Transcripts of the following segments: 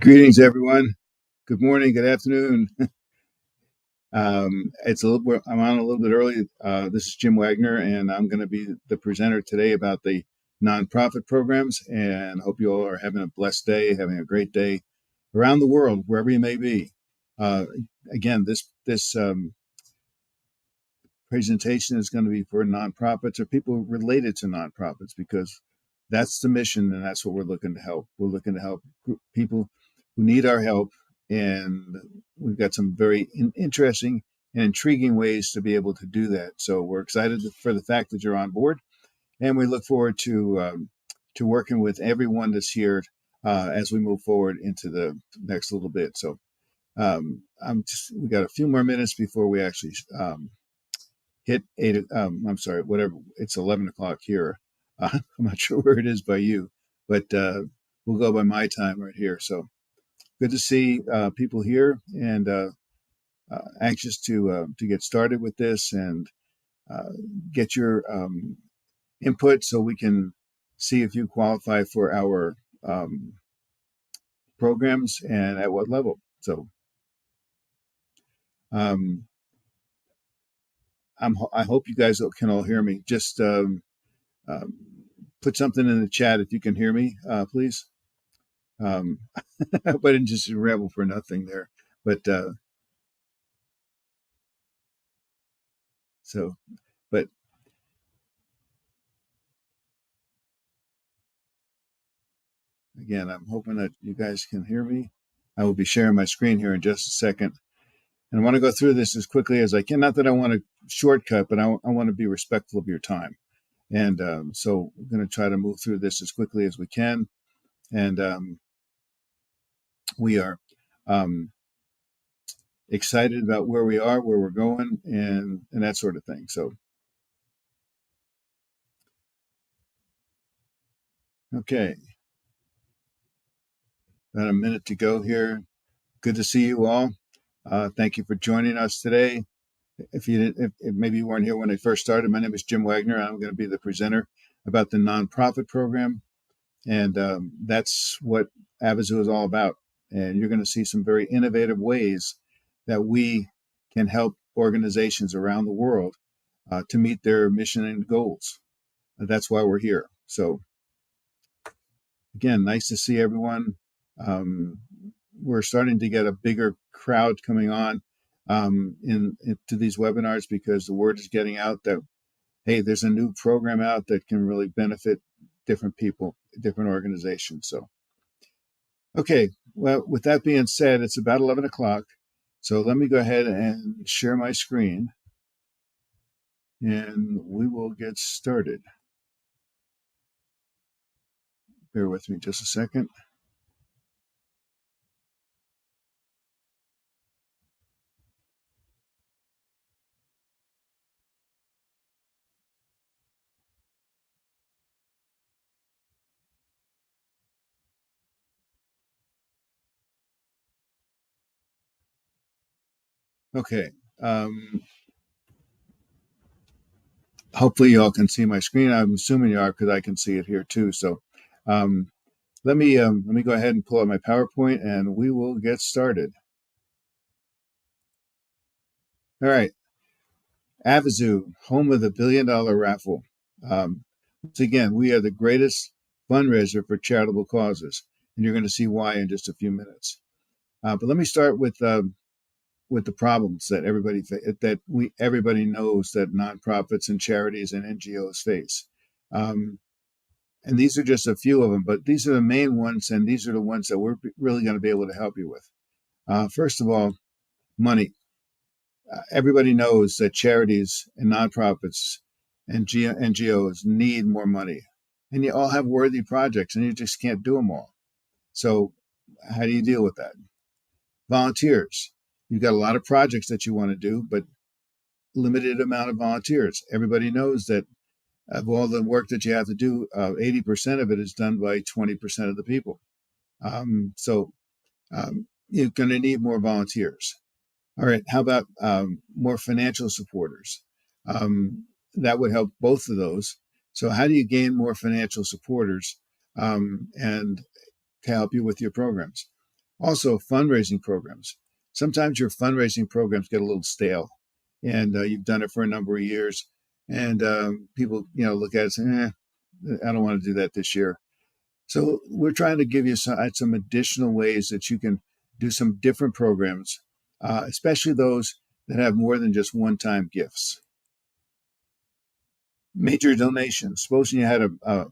Greetings, everyone. Good morning, good afternoon. It's a little. I'm on a little bit early. This is Jim Wagner, and I'm going to be the presenter today about the nonprofit programs. And hope you all are having a blessed day, having a great day around the world, wherever you may be. Uh, Again, this presentation is going to be for nonprofits or people related to nonprofits because that's the mission and that's what we're looking to help. We're looking to help people who need our help, and we've got some very interesting and intriguing ways to be able to do that. So we're excited for the fact that you're on board, and we look forward to working with everyone that's here as we move forward into the next little bit. So we got a few more minutes before we actually hit eight. I'm sorry, whatever. It's 11 o'clock here. I'm not sure where it is by you, but we'll go by my time right here. So good to see people here, and anxious to get started with this and get your input so we can see if you qualify for our programs and at what level. So um, I hope you guys can all hear me. Just put something in the chat if you can hear me, please. I hope I didn't just ramble for nothing there. But so, but again, I'm hoping that you guys can hear me. I will be sharing my screen here in just a second. And I want to go through this as quickly as I can. Not that I want to shortcut, but I want to be respectful of your time. And so we're going to try to move through this as quickly as we can. And we are excited about where we are, where we're going, and that sort of thing. So, okay, about a minute to go here. Good to see you all. Thank you for joining us today. If maybe you weren't here when I first started, my name is Jim Wagner. I'm going to be the presenter about the nonprofit program, and that's what Avazoo is all about. And you're going to see some very innovative ways that we can help organizations around the world to meet their mission and goals. That's why we're here. So again, nice to see everyone. We're starting to get a bigger crowd coming on into these webinars because the word is getting out that, hey, there's a new program out that can really benefit different people, different organizations. So, okay, well, with that being said, it's about 11 o'clock. So let me go ahead and share my screen and we will get started. Bear with me just a second. Okay. Hopefully you all can see my screen. I'm assuming you are because I can see it here too. So let me go ahead and pull out my PowerPoint and we will get started. All right. Avazoo, home of the $1 Billion Raffle. Once again, we are the greatest fundraiser for charitable causes, and you're going to see why in just a few minutes. But let me start with the problems that everybody knows that nonprofits and charities and NGOs face. And these are just a few of them, but these are the main ones, and these are the ones that we're really going to be able to help you with. First of all, money. Everybody knows that charities and nonprofits and NGOs need more money. And you all have worthy projects, and you just can't do them all. So how do you deal with that? Volunteers. You've got a lot of projects that you want to do, but limited amount of volunteers. Everybody knows that of all the work that you have to do, 80% of it is done by 20% of the people. So you're going to need more volunteers. All right, how about more financial supporters? That would help both of those. So how do you gain more financial supporters and to help you with your programs? Also, fundraising programs. Sometimes your fundraising programs get a little stale, and you've done it for a number of years, and people, look at it and say, I don't want to do that this year. So we're trying to give you some additional ways that you can do some different programs, especially those that have more than just one-time gifts. Major donations. Supposing you had a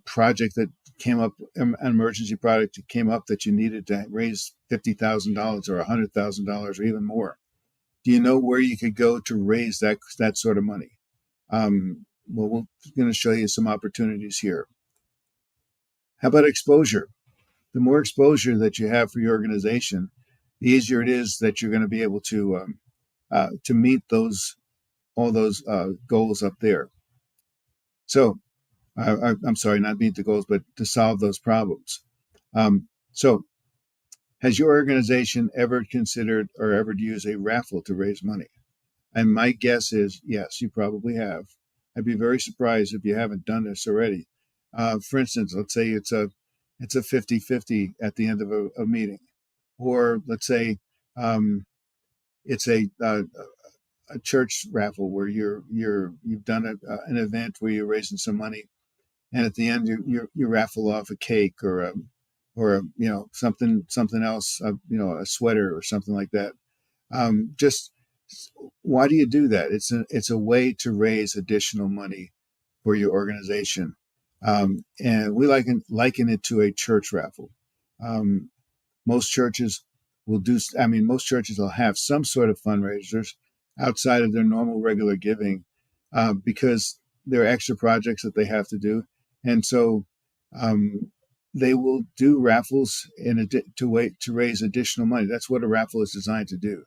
project that came up, an emergency project that came up that you needed to raise $50,000 or $100,000 or even more. Do you know where you could go to raise that sort of money? Well, we're going to show you some opportunities here. How about exposure? The more exposure that you have for your organization, the easier it is that you're going to be able to meet all those goals up there. So, I'm sorry, not meet the goals, but to solve those problems. So, has your organization ever considered or ever used a raffle to raise money? And my guess is yes, you probably have. I'd be very surprised if you haven't done this already. For instance, let's say it's a 50-50 at the end of a meeting, or let's say it's a church raffle where you've done an event where you're raising some money, and at the end you raffle off a cake or something else, a sweater or something like that. Just why do you do that? It's a way to raise additional money for your organization, and we liken it to a church raffle. Most churches most churches will have some sort of fundraisers outside of their normal regular giving, because there are extra projects that they have to do, and so they will do raffles to raise additional money. That's what a raffle is designed to do.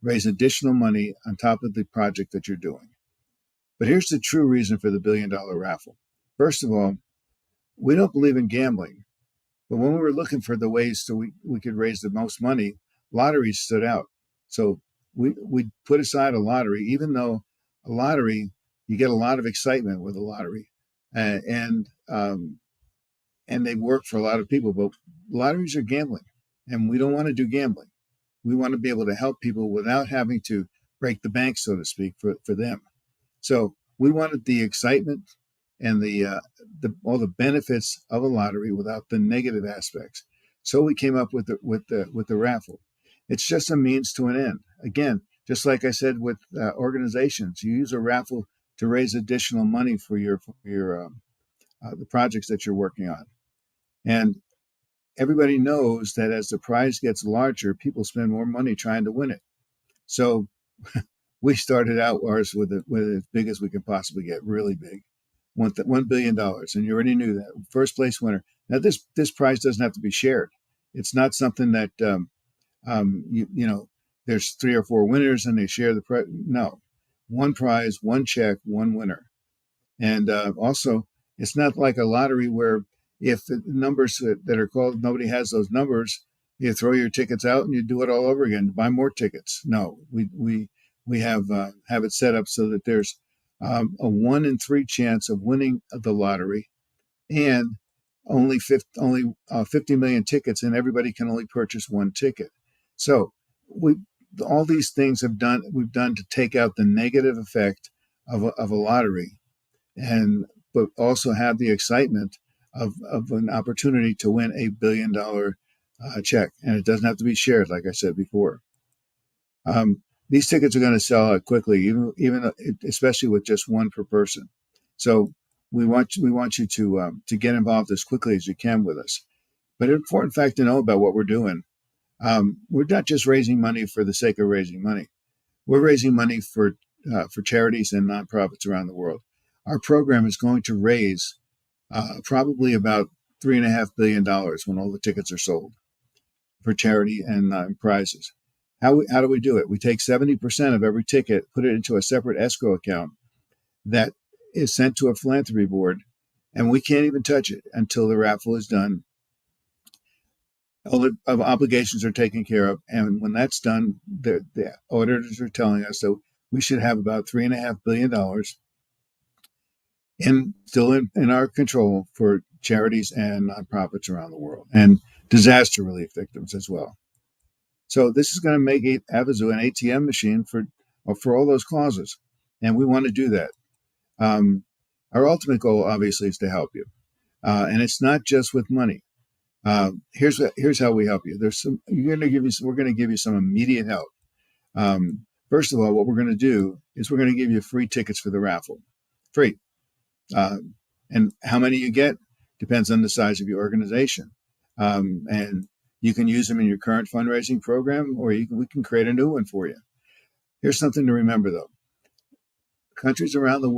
Raise additional money on top of the project that you're doing. But here's the true reason for the $1 Billion Raffle. First of all, we don't believe in gambling, but when we were looking for the ways so we could raise the most money, lotteries stood out. So we put aside a lottery, even though a lottery, you get a lot of excitement with a lottery, and they work for a lot of people, but lotteries are gambling, and we don't want to do gambling. We want to be able to help people without having to break the bank, so to speak, for them. So we wanted the excitement and all the benefits of a lottery without the negative aspects. So we came up with the raffle. It's just a means to an end. Again, just like I said with organizations, you use a raffle to raise additional money for the projects that you're working on, and everybody knows that as the prize gets larger, people spend more money trying to win it. So we started out ours with as big as we could possibly get, really big, $1 billion, and you already knew that. First place winner. Now this prize doesn't have to be shared. It's not something that there's 3 or 4 winners and they share the prize. No, one prize, one check, one winner, and also it's not like a lottery where if the numbers that are called, nobody has those numbers, you throw your tickets out and you do it all over again to buy more tickets. No, we have it set up so that there's a 1 in 3 chance of winning the lottery, and only 50 million tickets, and everybody can only purchase one ticket. So all these things we've done to take out the negative effect of a lottery, but also have the excitement of an opportunity to win a $1 billion check, and it doesn't have to be shared, like I said before. These tickets are going to sell out quickly, even especially with just one per person. So we want you to get involved as quickly as you can with us. But an important fact to know about what we're doing: we're not just raising money for the sake of raising money. We're raising money for charities and nonprofits around the world. Our program is going to raise probably about $3.5 billion when all the tickets are sold for charity and prizes. How do we do it? We take 70% of every ticket, put it into a separate escrow account that is sent to a philanthropy board, and we can't even touch it until the raffle is done. All the obligations are taken care of, and when that's done, the auditors are telling us that we should have about $3.5 billion still in our control for charities and nonprofits around the world. And disaster relief victims as well. So this is going to make Avazoo an ATM machine for all those causes, and we want to do that. Our ultimate goal, obviously, is to help you, and it's not just with money. Here's how we help you. We're going to give you some immediate help. First of all, what we're going to do is we're going to give you free tickets for the raffle, free. And how many you get depends on the size of your organization. And you can use them in your current fundraising program, or we can create a new one for you. Here's something to remember, though. Some countries around the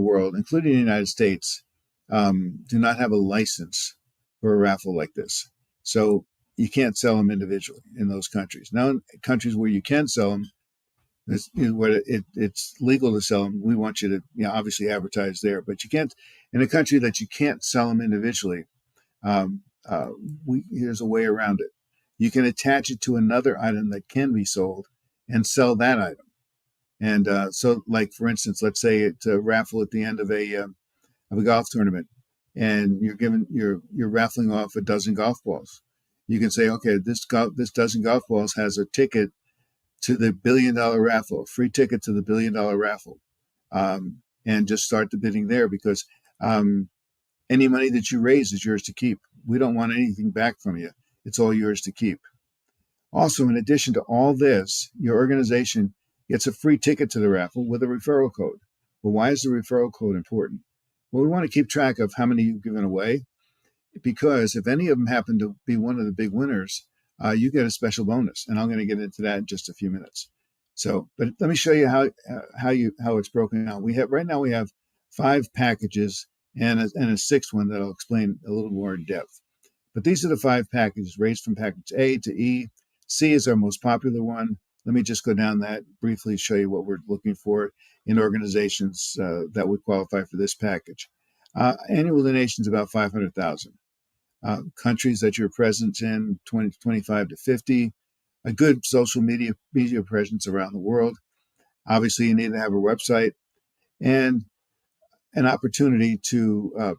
world, including the United States, do not have a license for a raffle like this. So you can't sell them individually in those countries. Now, in countries where you can sell them, it's legal to sell them. We want you to, obviously advertise there, but you can't in a country that you can't sell them individually. Here's a way around it. You can attach it to another item that can be sold and sell that item. And so, like for instance, let's say it's a raffle at the end of a golf tournament, and you're raffling off a dozen golf balls. You can say, okay, this dozen golf balls has a ticket to the $1 billion raffle, free ticket to the $1 billion raffle, and just start the bidding there, because any money that you raise is yours to keep. We don't want anything back from you. It's all yours to keep. Also, in addition to all this, your organization gets a free ticket to the raffle with a referral code. Well, why is the referral code important? Well, we want to keep track of how many you've given away, because if any of them happen to be one of the big winners, you get a special bonus, and I'm going to get into that in just a few minutes. So, but let me show you how it's broken down. We have 5 packages and a sixth one that I'll explain a little more in depth. But these are the 5 packages, raised from package A to E. C is our most popular one. Let me just go down that briefly, show you what we're looking for in organizations that would qualify for this package. Annual donations about 500,000. Countries that you're present in, 25 to 50. A good social media presence around the world. Obviously, you need to have a website and an opportunity to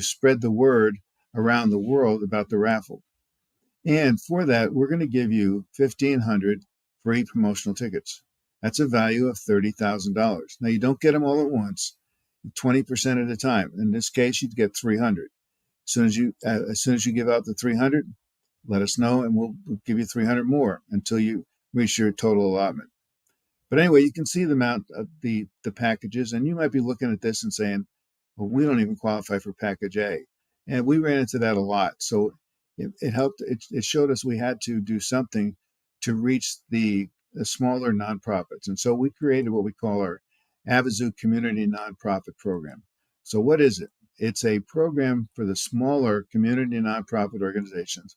spread the word around the world about the raffle. And for that, we're going to give you 1,500 free promotional tickets. That's a value of $30,000. Now, you don't get them all at once, 20% at a time. In this case, you'd get 300. As soon as you give out the 300, let us know, and we'll give you 300 more until you reach your total allotment. But anyway, you can see the amount of the packages, and you might be looking at this and saying, well, we don't even qualify for package A. And we ran into that a lot. So it helped. It showed us we had to do something to reach the smaller nonprofits. And so we created what we call our Avazoo Community Nonprofit Program. So what is it? It's a program for the smaller community nonprofit organizations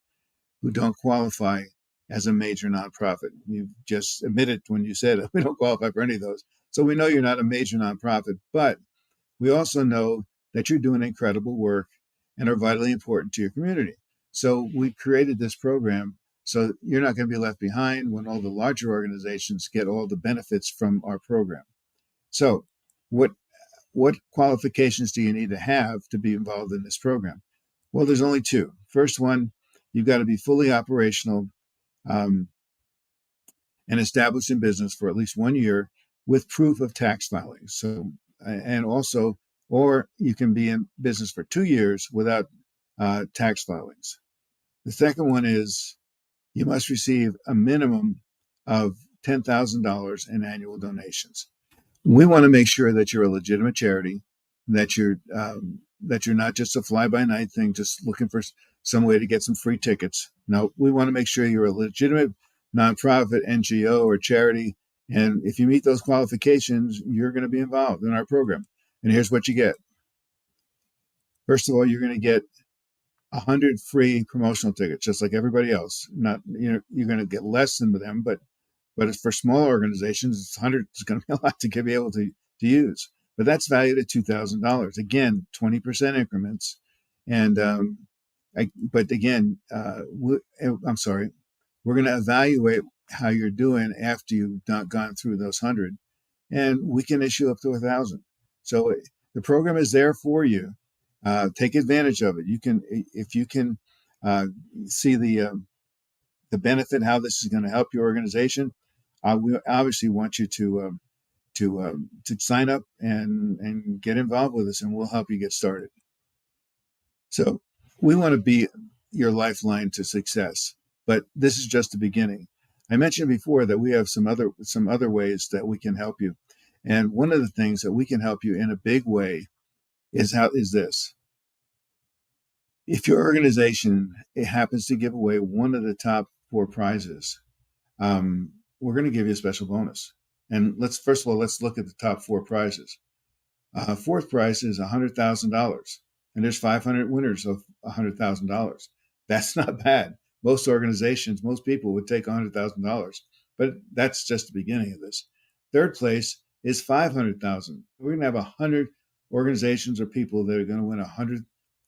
who don't qualify as a major nonprofit. You just admitted when you said we don't qualify for any of those. So we know you're not a major nonprofit, but we also know that you're doing incredible work and are vitally important to your community. So we created this program so you're not going to be left behind when all the larger organizations get all the benefits from our program. So what qualifications do you need to have to be involved in this program? Well, there's only 2. First one, you've got to be fully operational and established in business for at least 1 year with proof of tax filings. So, and also, or you can be in business for 2 years without tax filings. The second one is you must receive a minimum of $10,000 in annual donations. We want to make sure that you're a legitimate charity, that you're not just a fly-by-night thing, just looking for some way to get some free tickets. No, we want to make sure you're a legitimate nonprofit, NGO, or charity. And if you meet those qualifications, you're going to be involved in our program. And here's what you get. First of all, you're going to get 100 free promotional tickets, just like everybody else. You're going to get less than them, but it's for small organizations. 100 is going to be a lot to be able to use. But that's valued at $2,000. Again, 20% increments. And we're going to evaluate how you're doing after you've not gone through those 100, and we can issue up to 1,000. So the program is there for you. Take advantage of it. You can, if you can uh, see the benefit, how this is going to help your organization. We obviously want you to sign up and get involved with us, and we'll help you get started. So we want to be your lifeline to success, but this is just the beginning. I mentioned before that we have some other ways that we can help you, and one of the things that we can help you in a big way is this. If your organization it happens to give away one of the top four prizes, we're going to give you a special bonus. And first of all, let's look at the top four prizes. Fourth prize is $100,000, and there's 500 winners of $100,000. That's not bad. Most organizations, most people would take $100,000, but that's just the beginning of this. Third place is 500,000. We're going to have 100 organizations or people that are going to win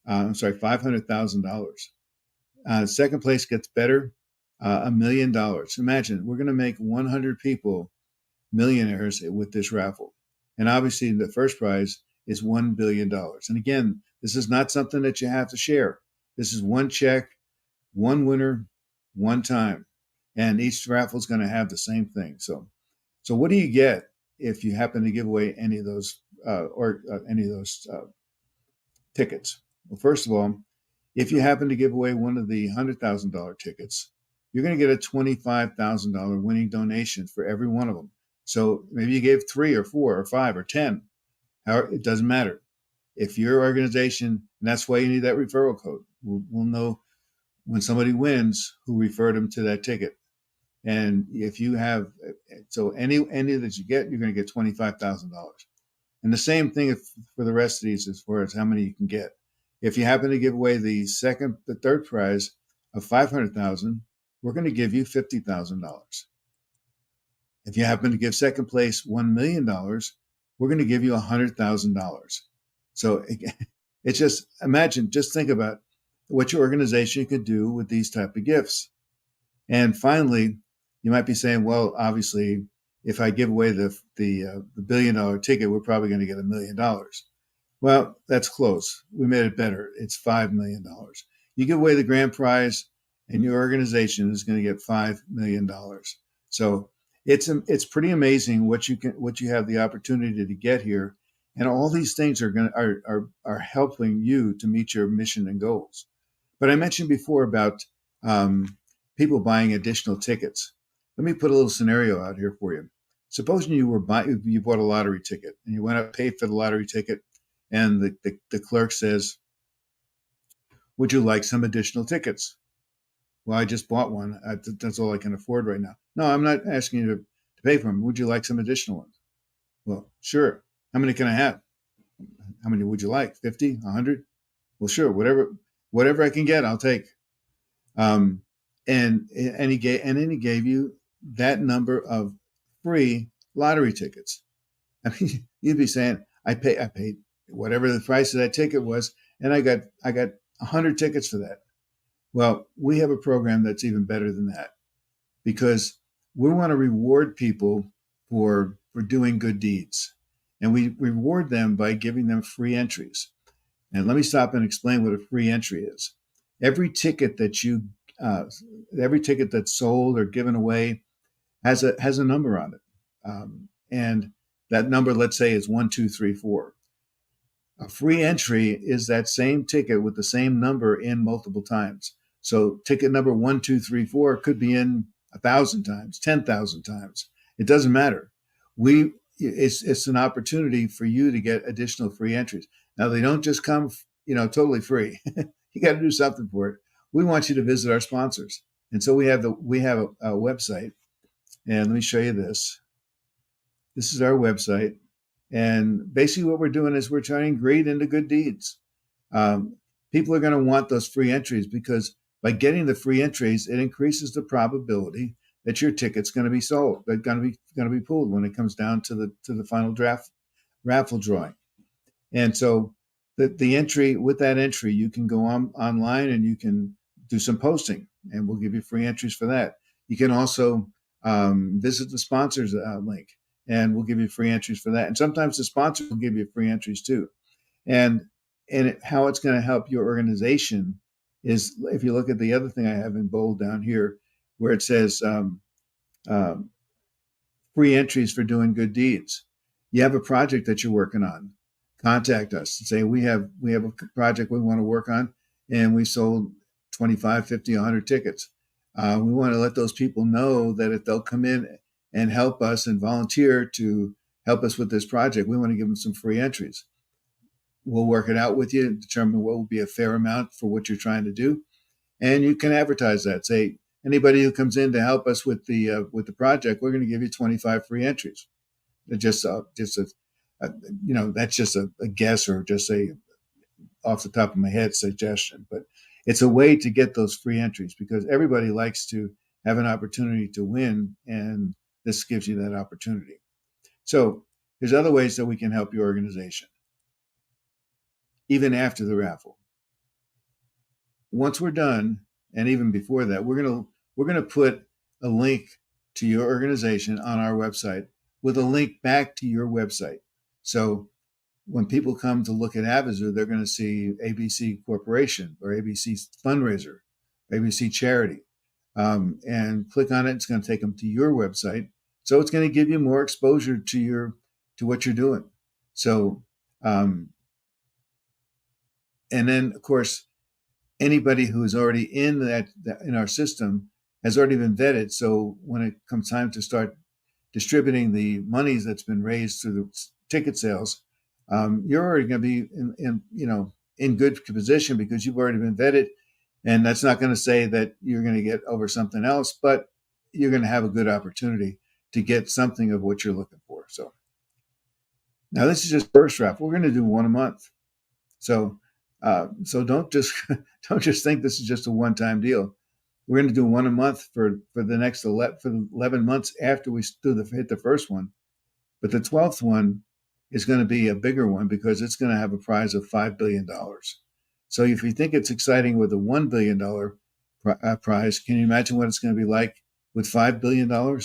$500,000. Second place gets better, $1 million. Imagine we're going to make 100 people millionaires with this raffle. And obviously, the first prize is $1 billion. And again, this is not something that you have to share. This is one check, one winner, one time. And each raffle is going to have the same thing. So what do you get if you happen to give away any of those tickets? Well, first of all, if you happen to give away one of the $100,000 tickets, you're going to get a $25,000 winning donation for every one of them. So maybe you gave 3 or 4 or 5 or 10. It doesn't matter. If your organization, and that's why you need that referral code. We'll know when somebody wins who referred them to that ticket. And if you have, so any that you get, you're going to get $25,000. And the same thing for the rest of these as far as how many you can get. If you happen to give away the third prize of $500,000, we're going to give you $50,000. If you happen to give second place $1 million, we're going to give you $100,000. So it's just think about what your organization could do with these type of gifts. And finally, you might be saying, well, obviously, if I give away the $1 billion ticket, we're probably going to get $1 million. Well, that's close. We made it better. It's $5 million. You give away the grand prize, and your organization is going to get $5 million. So it's pretty amazing what you have the opportunity to get here, and all these things are helping you to meet your mission and goals. But I mentioned before about people buying additional tickets. Let me put a little scenario out here for you. Supposing you bought a lottery ticket and you went up paid for the lottery ticket, and the clerk says, "Would you like some additional tickets?" Well, I just bought one. That's all I can afford right now. No, I'm not asking you to pay for them. Would you like some additional ones? Well, sure. How many can I have? How many would you like? 50, 100? Well, sure. Whatever I can get, I'll take. And he gave you that number of free lottery tickets. I mean, you'd be saying, I paid whatever the price of that ticket was, and I got 100 tickets for that. Well, we have a program that's even better than that, because we want to reward people for doing good deeds, and we reward them by giving them free entries. And let me stop and explain what a free entry is. Every ticket that's sold or given away has a number on it, and that number, let's say, is 1, 2, 3, 4. A free entry is that same ticket with the same number in multiple times. So ticket number 1, 2, 3, 4 could be in 1,000 times, 10,000 times. It doesn't matter. It's an opportunity for you to get additional free entries. Now, they don't just come, totally free. You got to do something for it. We want you to visit our sponsors, and so we have a website. And let me show you this. This is our website. And basically what we're doing is we're turning greed into good deeds. People are going to want those free entries, because by getting the free entries, it increases the probability that your ticket's going to be sold, that's going to be pulled when it comes down to the final draft raffle drawing. And so the entry, with that entry, you can go online and you can do some posting, and we'll give you free entries for that. You can also visit the sponsors link, and we'll give you free entries for that. And sometimes the sponsor will give you free entries too. And how it's going to help your organization is, if you look at the other thing I have in bold down here, where it says um, free entries for doing good deeds. You have a project that you're working on, contact us and say we have a project we want to work on, and we sold 25, 50, 100 tickets. We want to let those people know that if they'll come in and help us and volunteer to help us with this project, we want to give them some free entries. We'll work it out with you and determine what will be a fair amount for what you're trying to do, and you can advertise that. Say, anybody who comes in to help us with the project, we're going to give you 25 free entries. Just a that's just a guess, or just a off the top of my head suggestion, but it's a way to get those free entries, because everybody likes to have an opportunity to win, and this gives you that opportunity. So there's other ways that we can help your organization, even after the raffle. Once we're done, and even before that, we're gonna put a link to your organization on our website with a link back to your website. So when people come to look at Avazoo, they're going to see ABC Corporation or ABC Fundraiser, ABC Charity, and click on it. It's going to take them to your website, so it's going to give you more exposure to what you're doing. So, and then of course, anybody who is already in that in our system has already been vetted. So when it comes time to start distributing the monies that's been raised through the ticket sales, you're already going to be in good position, because you've already been vetted. And that's not going to say that you're going to get over something else, but you're going to have a good opportunity to get something of what you're looking for. So now this is just first raffle. We're going to do one a month. So don't just don't just think this is just a one-time deal. We're going to do one a month for the next 11 months after we hit the first one. But the 12th one is going to be a bigger one, because it's going to have a prize of $5 billion. So if you think it's exciting with a $1 billion prize, can you imagine what it's going to be like with $5 billion? I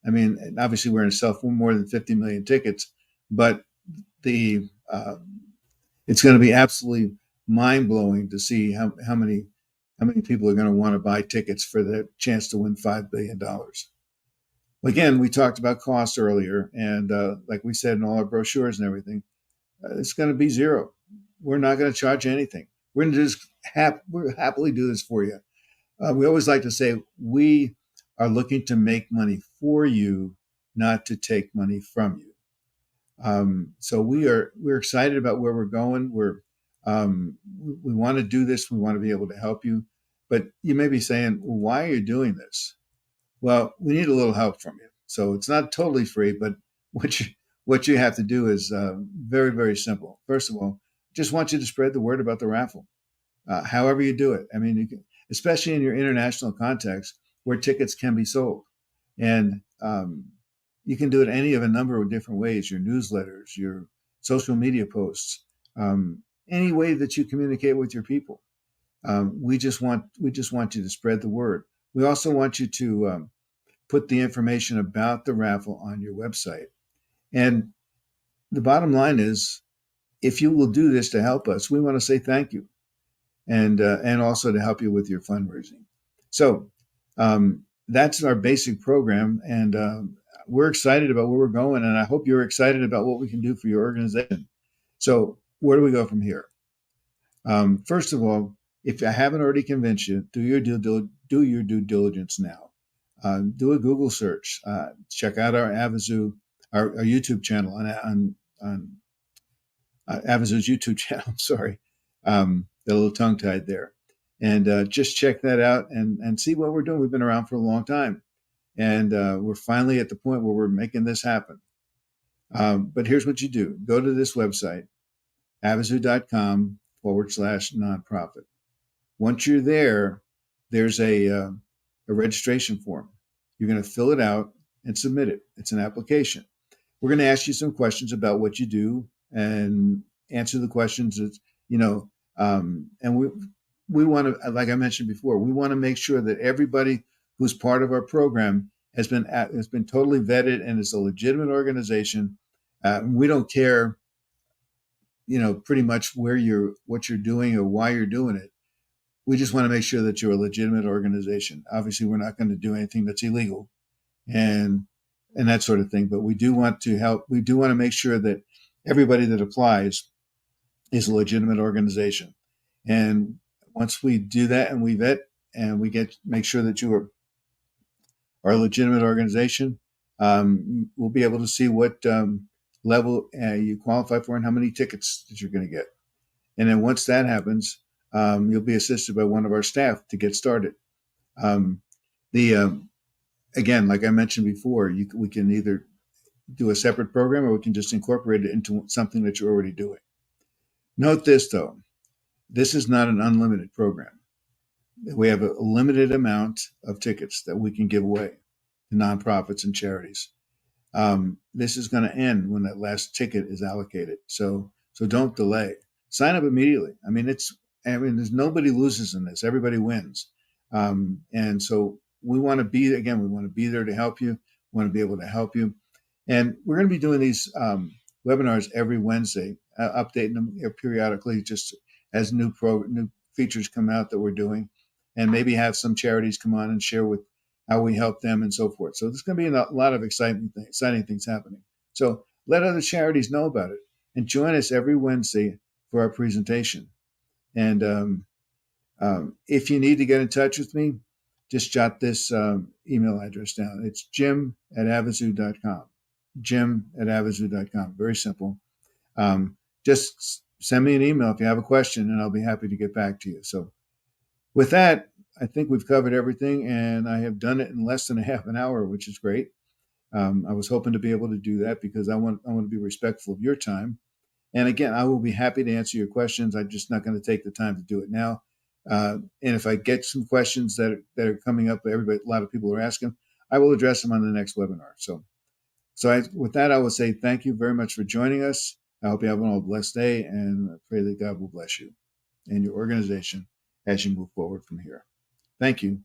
mean, obviously we're going to sell more than 50 million tickets, but it's going to be absolutely mind-blowing to see how many people are going to want to buy tickets for the chance to win $5 billion. Again, we talked about costs earlier, and like we said in all our brochures and everything, it's going to be zero. We're not going to charge anything. We're going to just happily do this for you. We always like to say we are looking to make money for you, not to take money from you. So we're excited about where we're going. We want to do this. We want to be able to help you. But you may be saying, well, why are you doing this? Well, we need a little help from you. So it's not totally free, but what you have to do is very, very simple. First of all, just want you to spread the word about the raffle, however you do it. I mean, you can, especially in your international context where tickets can be sold. And you can do it any of a number of different ways: your newsletters, your social media posts, any way that you communicate with your people. We just want you to spread the word. We also want you to put the information about the raffle on your website. And the bottom line is, if you will do this to help us, we want to say thank you, and also to help you with your fundraising. So that's our basic program, and we're excited about where we're going, and I hope you're excited about what we can do for your organization. So where do we go from here? First of all, if I haven't already convinced you, do your due diligence now. Do a Google search. Check out our Avazoo, our YouTube channel on Avazoo's YouTube channel. Sorry, a little tongue tied there, and just check that out and see what we're doing. We've been around for a long time, and we're finally at the point where we're making this happen. But here's what you do: go to this website, avazoo.com/nonprofit. Once you're there, there's a registration form. You're going to fill it out and submit it. It's an application. We're going to ask you some questions about what you do and answer the questions that, and we want to, like I mentioned before, we want to make sure that everybody who's part of our program has been totally vetted and is a legitimate organization. We don't care pretty much what you're doing or why you're doing it. We just want to make sure that you're a legitimate organization. Obviously, we're not going to do anything that's illegal and that sort of thing. But we do want to help. We do want to make sure that everybody that applies is a legitimate organization. And once we do that and we vet and we make sure that you are a legitimate organization, we'll be able to see what level you qualify for and how many tickets that you're going to get. And then once that happens, you'll be assisted by one of our staff to get started. Um, the Again, like I mentioned before, we can either do a separate program or we can just incorporate it into something that you're already doing. Note this, though. This is not an unlimited program. We have a limited amount of tickets that we can give away to nonprofits and charities. This is going to end when that last ticket is allocated. So don't delay. Sign up immediately. There's nobody loses in this. Everybody wins. And so we want to be there to help you. We want to be able to help you. And we're going to be doing these webinars every Wednesday, updating them periodically, just as new features come out that we're doing, and maybe have some charities come on and share with how we help them and so forth. So there's going to be a lot of exciting things happening. So let other charities know about it and join us every Wednesday for our presentation. And if you need to get in touch with me, just jot this email address down. It's jim@avazoo.com. jim@avazoo.com. Very simple. Just send me an email if you have a question, and I'll be happy to get back to you. So with that, I think we've covered everything, and I have done it in less than a half an hour, which is great. I was hoping to be able to do that because I want to be respectful of your time. And again, I will be happy to answer your questions. I'm just not going to take the time to do it now. And if I get some questions that are coming up, a lot of people are asking, I will address them on the next webinar. With that, I will say thank you very much for joining us. I hope you have a blessed day, and I pray that God will bless you and your organization as you move forward from here. Thank you.